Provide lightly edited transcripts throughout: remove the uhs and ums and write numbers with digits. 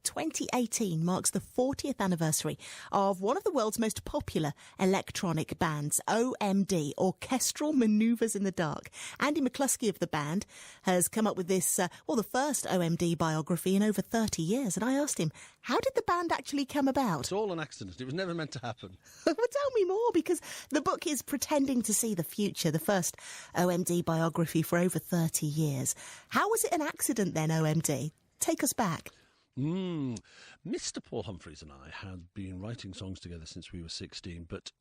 2018 marks the 40th anniversary of one of the world's most popular electronic bands, OMD, Orchestral Manoeuvres in the Dark. Andy McCluskey of the band has come up with this, the first OMD biography in over 30 years. And I asked him, how did the band actually come about? It's all an accident. It was never meant to happen. Well, tell me more, because the book is Pretending to See the Future, the first OMD biography for over 30 years. How was it an accident then, OMD? Take us back. Mr. Paul Humphreys and I had been writing songs together since we were 16, but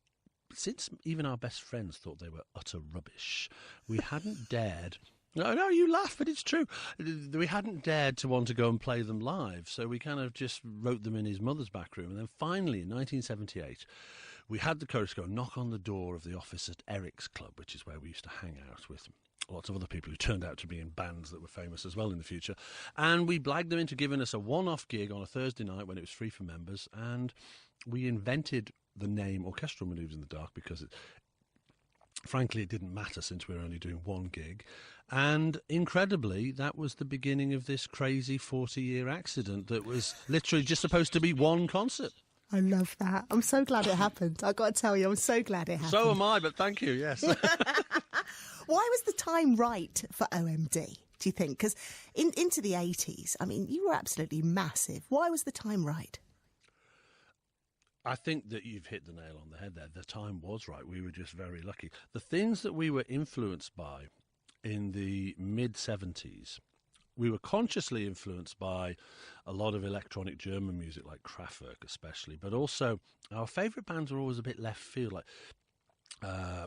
since even our best friends thought they were utter rubbish, we hadn't dared... No, you laugh, but it's true. We hadn't dared to want to go and play them live, so we kind of just wrote them in his mother's back room. And then finally, in 1978, we had the courage to go and knock on the door of the office at Eric's Club, which is where we used to hang out with lots of other people who turned out to be in bands that were famous as well in the future. And we blagged them into giving us a one-off gig on a Thursday night when it was free for members, and we invented the name Orchestral Manoeuvres in the Dark because frankly, it didn't matter since we were only doing one gig. And incredibly, that was the beginning of this crazy 40-year accident that was literally just supposed to be one concert. I love that. I'm so glad it happened. I've got to tell you, I'm so glad it happened. So am I, but thank you, yes. Why was the time right for OMD, do you think? Because into the 80s, I mean, you were absolutely massive. Why was the time right? I think that you've hit the nail on the head there. The time was right. We were just very lucky. The things that we were influenced by in the mid-70s, we were consciously influenced by a lot of electronic German music, like Kraftwerk especially, but also our favourite bands were always a bit left field, like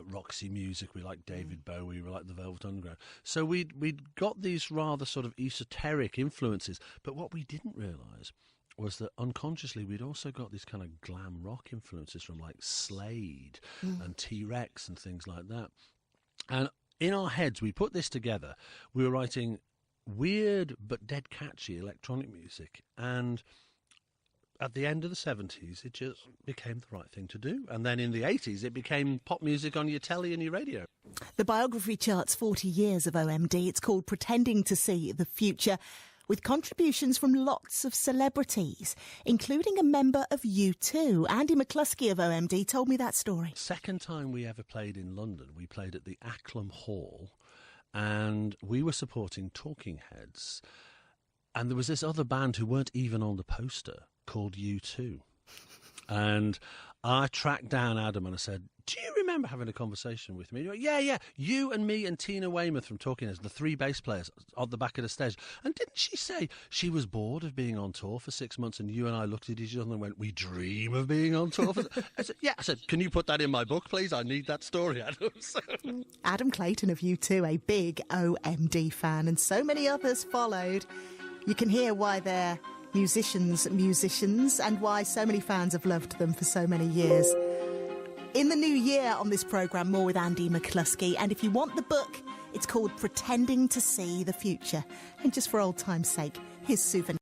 Roxy Music. We liked David Bowie. We liked the Velvet Underground. So we'd got these rather sort of esoteric influences, but what we didn't realise was that unconsciously we'd also got these kind of glam rock influences from like Slade and T-Rex and things like that. And in our heads, we put this together. We were writing weird but dead catchy electronic music, and at the end of the 70s, it just became the right thing to do. And then in the 80s, it became pop music on your telly and your radio. The biography charts 40 years of OMD. It's called Pretending to See the Future, with contributions from lots of celebrities, including a member of U2. Andy McCluskey of OMD told me that story. Second time we ever played in London, we played at the Acklam Hall, and we were supporting Talking Heads. And there was this other band who weren't even on the poster called U2. And I tracked down Adam and I said, do you remember having a conversation with me? He went, yeah, you and me and Tina Weymouth from Talking Heads, the three bass players on the back of the stage. And didn't she say she was bored of being on tour for 6 months, and you and I looked at each other and went, we dream of being on tour? I said, yeah. I said, can you put that in my book, please? I need that story, Adam. Adam Clayton of U2, a big OMD fan, and so many others followed. You can hear why they're musicians, and why so many fans have loved them for so many years. In the new year on this programme, more with Andy McCluskey. And if you want the book, it's called Pretending to See the Future. And just for old time's sake, here's Souvenir.